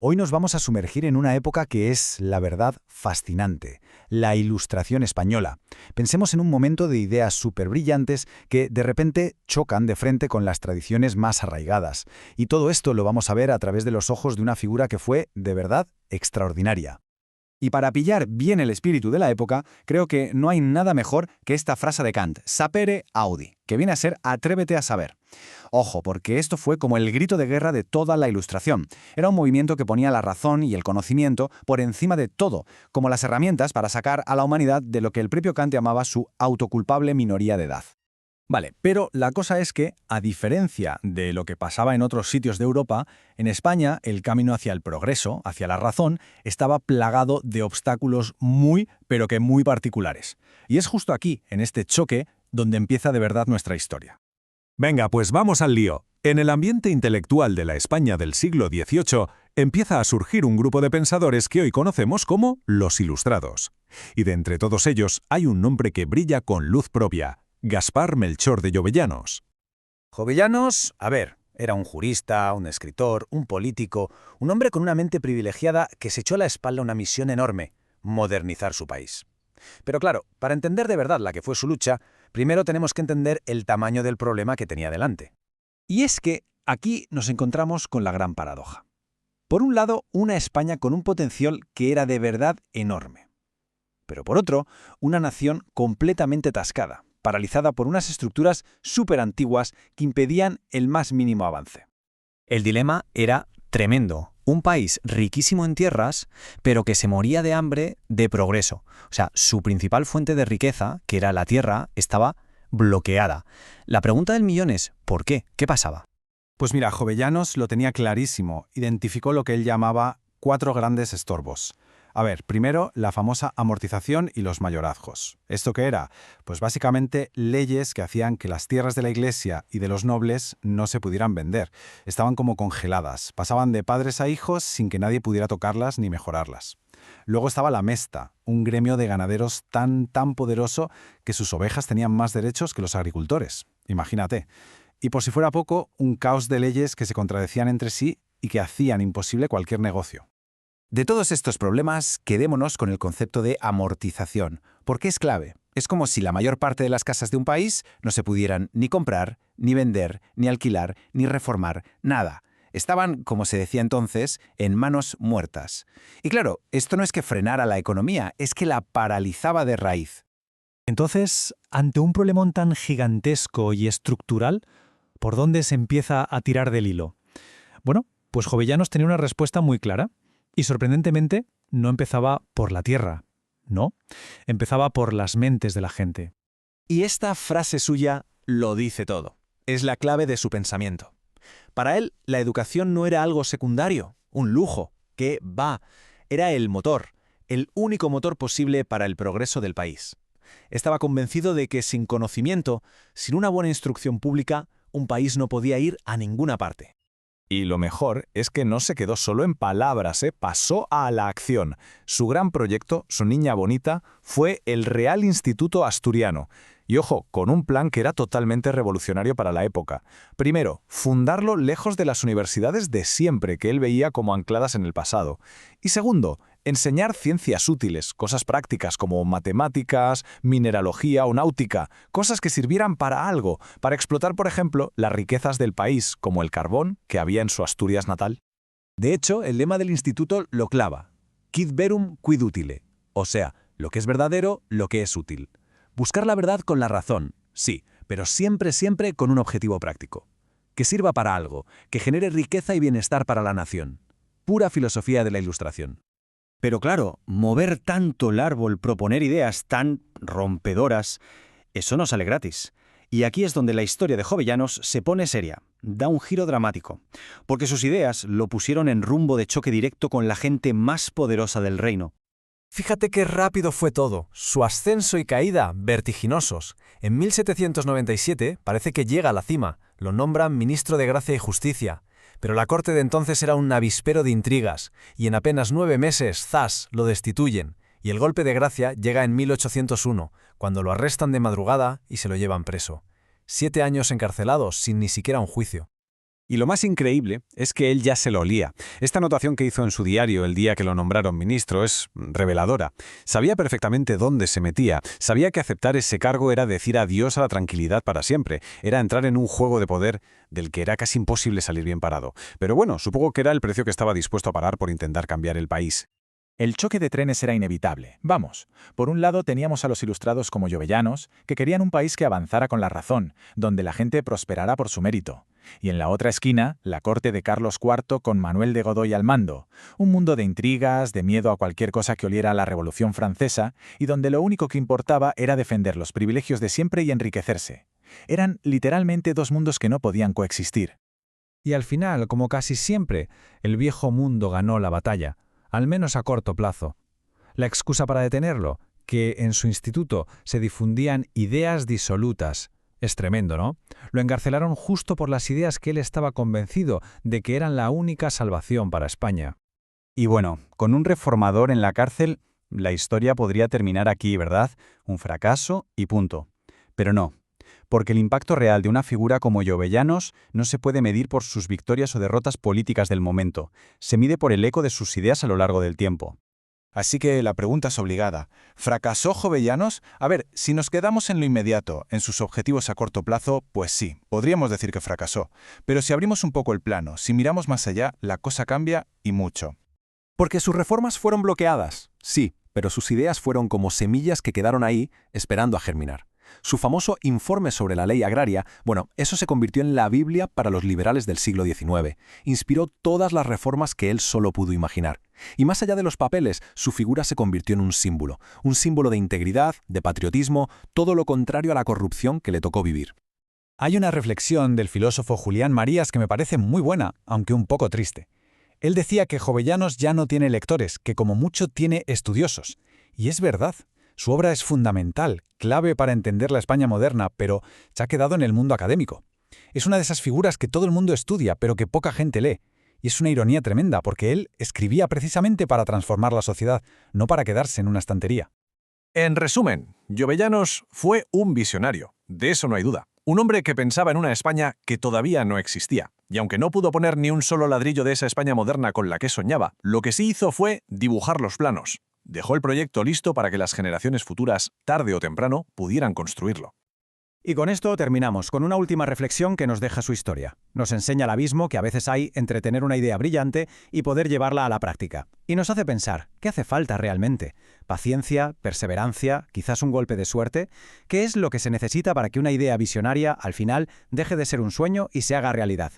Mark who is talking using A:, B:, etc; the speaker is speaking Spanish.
A: Hoy nos vamos a sumergir en una época que es, la verdad, fascinante, la Ilustración española. Pensemos en un momento de ideas súper brillantes que de repente chocan de frente con las tradiciones más arraigadas. Y todo esto lo vamos a ver a través de los ojos de una figura que fue, de verdad, extraordinaria.
B: Y para pillar bien el espíritu de la época, creo que no hay nada mejor que esta frase de Kant, sapere audi, que viene a ser atrévete a saber. Ojo, porque esto fue como el grito de guerra de toda la Ilustración. Era un movimiento que ponía la razón y el conocimiento por encima de todo, como las herramientas para sacar a la humanidad de lo que el propio Kant llamaba su autoculpable minoría de edad. Vale, pero la cosa es que, a diferencia de lo que pasaba en otros sitios de Europa, en España el camino hacia el progreso, hacia la razón, estaba plagado de obstáculos muy, pero que muy particulares. Y es justo aquí, en este choque, donde empieza de verdad nuestra historia.
C: Venga, pues vamos al lío. En el ambiente intelectual de la España del siglo XVIII empieza a surgir un grupo de pensadores que hoy conocemos como los Ilustrados. Y de entre todos ellos hay un nombre que brilla con luz propia: Gaspar Melchor de Jovellanos.
A: Jovellanos, era un jurista, un escritor, un político, un hombre con una mente privilegiada que se echó a la espalda una misión enorme: modernizar su país. Pero claro, para entender de verdad la que fue su lucha, primero tenemos que entender el tamaño del problema que tenía delante.
B: Y es que aquí nos encontramos con la gran paradoja. Por un lado, una España con un potencial que era de verdad enorme. Pero por otro, una nación completamente atascada, paralizada por unas estructuras súper antiguas que impedían el más mínimo avance.
D: El dilema era tremendo. Un país riquísimo en tierras, pero que se moría de hambre de progreso. O sea, su principal fuente de riqueza, que era la tierra, estaba bloqueada. La pregunta del millón es, ¿por qué? ¿Qué pasaba?
B: Pues mira, Jovellanos lo tenía clarísimo, identificó lo que él llamaba 4 grandes estorbos. Primero, la famosa amortización y los mayorazgos. ¿Esto qué era? Pues básicamente leyes que hacían que las tierras de la iglesia y de los nobles no se pudieran vender. Estaban como congeladas, pasaban de padres a hijos sin que nadie pudiera tocarlas ni mejorarlas. Luego estaba la Mesta, un gremio de ganaderos tan poderoso que sus ovejas tenían más derechos que los agricultores. Imagínate. Y por si fuera poco, un caos de leyes que se contradecían entre sí y que hacían imposible cualquier negocio.
A: De todos estos problemas, quedémonos con el concepto de amortización, porque es clave. Es como si la mayor parte de las casas de un país no se pudieran ni comprar, ni vender, ni alquilar, ni reformar, nada. Estaban, como se decía entonces, en manos muertas. Y claro, esto no es que frenara la economía, es que la paralizaba de raíz.
E: Entonces, ante un problemón tan gigantesco y estructural, ¿por dónde se empieza a tirar del hilo? Bueno, pues Jovellanos tenía una respuesta muy clara. Y sorprendentemente, no empezaba por la tierra, no, empezaba por las mentes de la gente.
B: Y esta frase suya lo dice todo. Es la clave de su pensamiento. Para él, la educación no era algo secundario, un lujo, era el motor, el único motor posible para el progreso del país. Estaba convencido de que sin conocimiento, sin una buena instrucción pública, un país no podía ir a ninguna parte.
C: Y lo mejor es que no se quedó solo en palabras, pasó a la acción. Su gran proyecto, su niña bonita, fue el Real Instituto Asturiano. Y ojo, con un plan que era totalmente revolucionario para la época. Primero, fundarlo lejos de las universidades de siempre, que él veía como ancladas en el pasado. Y segundo, enseñar ciencias útiles, cosas prácticas como matemáticas, mineralogía o náutica, cosas que sirvieran para algo, para explotar, por ejemplo, las riquezas del país, como el carbón que había en su Asturias natal.
B: De hecho, el lema del instituto lo clava: quid verum quid utile, o sea, lo que es verdadero, lo que es útil. Buscar la verdad con la razón, sí, pero siempre con un objetivo práctico. Que sirva para algo, que genere riqueza y bienestar para la nación. Pura filosofía de la Ilustración. Pero claro, mover tanto el árbol, proponer ideas tan rompedoras, eso no sale gratis. Y aquí es donde la historia de Jovellanos se pone seria, da un giro dramático, porque sus ideas lo pusieron en rumbo de choque directo con la gente más poderosa del reino.
F: Fíjate qué rápido fue todo, su ascenso y caída vertiginosos. En 1797 parece que llega a la cima, lo nombran ministro de Gracia y Justicia. Pero la corte de entonces era un avispero de intrigas, y en apenas 9 meses, ¡zas!, lo destituyen, y el golpe de gracia llega en 1801, cuando lo arrestan de madrugada y se lo llevan preso. 7 años encarcelados sin ni siquiera un juicio.
C: Y lo más increíble es que él ya se lo olía. Esta anotación que hizo en su diario el día que lo nombraron ministro es reveladora. Sabía perfectamente dónde se metía. Sabía que aceptar ese cargo era decir adiós a la tranquilidad para siempre. Era entrar en un juego de poder del que era casi imposible salir bien parado. Pero bueno, supongo que era el precio que estaba dispuesto a pagar por intentar cambiar el país.
G: El choque de trenes era inevitable. Vamos, por un lado teníamos a los ilustrados como Jovellanos, que querían un país que avanzara con la razón, donde la gente prosperara por su mérito. Y en la otra esquina, la corte de Carlos IV con Manuel de Godoy al mando, un mundo de intrigas, de miedo a cualquier cosa que oliera a la Revolución Francesa, y donde lo único que importaba era defender los privilegios de siempre y enriquecerse. Eran literalmente dos mundos que no podían coexistir.
B: Y al final, como casi siempre, el viejo mundo ganó la batalla, al menos a corto plazo. La excusa para detenerlo, que en su instituto se difundían ideas disolutas. Es tremendo, ¿no? Lo encarcelaron justo por las ideas que él estaba convencido de que eran la única salvación para España.
H: Y bueno, con un reformador en la cárcel, la historia podría terminar aquí, ¿verdad? Un fracaso y punto. Pero no, porque el impacto real de una figura como Jovellanos no se puede medir por sus victorias o derrotas políticas del momento, se mide por el eco de sus ideas a lo largo del tiempo.
I: Así que la pregunta es obligada. ¿Fracasó Jovellanos? A ver, si nos quedamos en lo inmediato, en sus objetivos a corto plazo, pues sí, podríamos decir que fracasó. Pero si abrimos un poco el plano, si miramos más allá, la cosa cambia y mucho.
F: Porque sus reformas fueron bloqueadas, sí, pero sus ideas fueron como semillas que quedaron ahí esperando a germinar. Su famoso informe sobre la ley agraria, bueno, eso se convirtió en la Biblia para los liberales del siglo XIX. Inspiró todas las reformas que él solo pudo imaginar. Y más allá de los papeles, su figura se convirtió en un símbolo de integridad, de patriotismo, todo lo contrario a la corrupción que le tocó vivir.
B: Hay una reflexión del filósofo Julián Marías que me parece muy buena, aunque un poco triste. Él decía que Jovellanos ya no tiene lectores, que como mucho tiene estudiosos. Y es verdad. Su obra es fundamental, clave para entender la España moderna, pero se ha quedado en el mundo académico. Es una de esas figuras que todo el mundo estudia, pero que poca gente lee. Y es una ironía tremenda, porque él escribía precisamente para transformar la sociedad, no para quedarse en una estantería.
C: En resumen, Jovellanos fue un visionario, de eso no hay duda. Un hombre que pensaba en una España que todavía no existía. Y aunque no pudo poner ni un solo ladrillo de esa España moderna con la que soñaba, lo que sí hizo fue dibujar los planos. Dejó el proyecto listo para que las generaciones futuras, tarde o temprano, pudieran construirlo.
D: Y con esto terminamos, con una última reflexión que nos deja su historia. Nos enseña el abismo que a veces hay entre tener una idea brillante y poder llevarla a la práctica. Y nos hace pensar, ¿qué hace falta realmente? ¿Paciencia, perseverancia, quizás un golpe de suerte? ¿Qué es lo que se necesita para que una idea visionaria, al final, deje de ser un sueño y se haga realidad?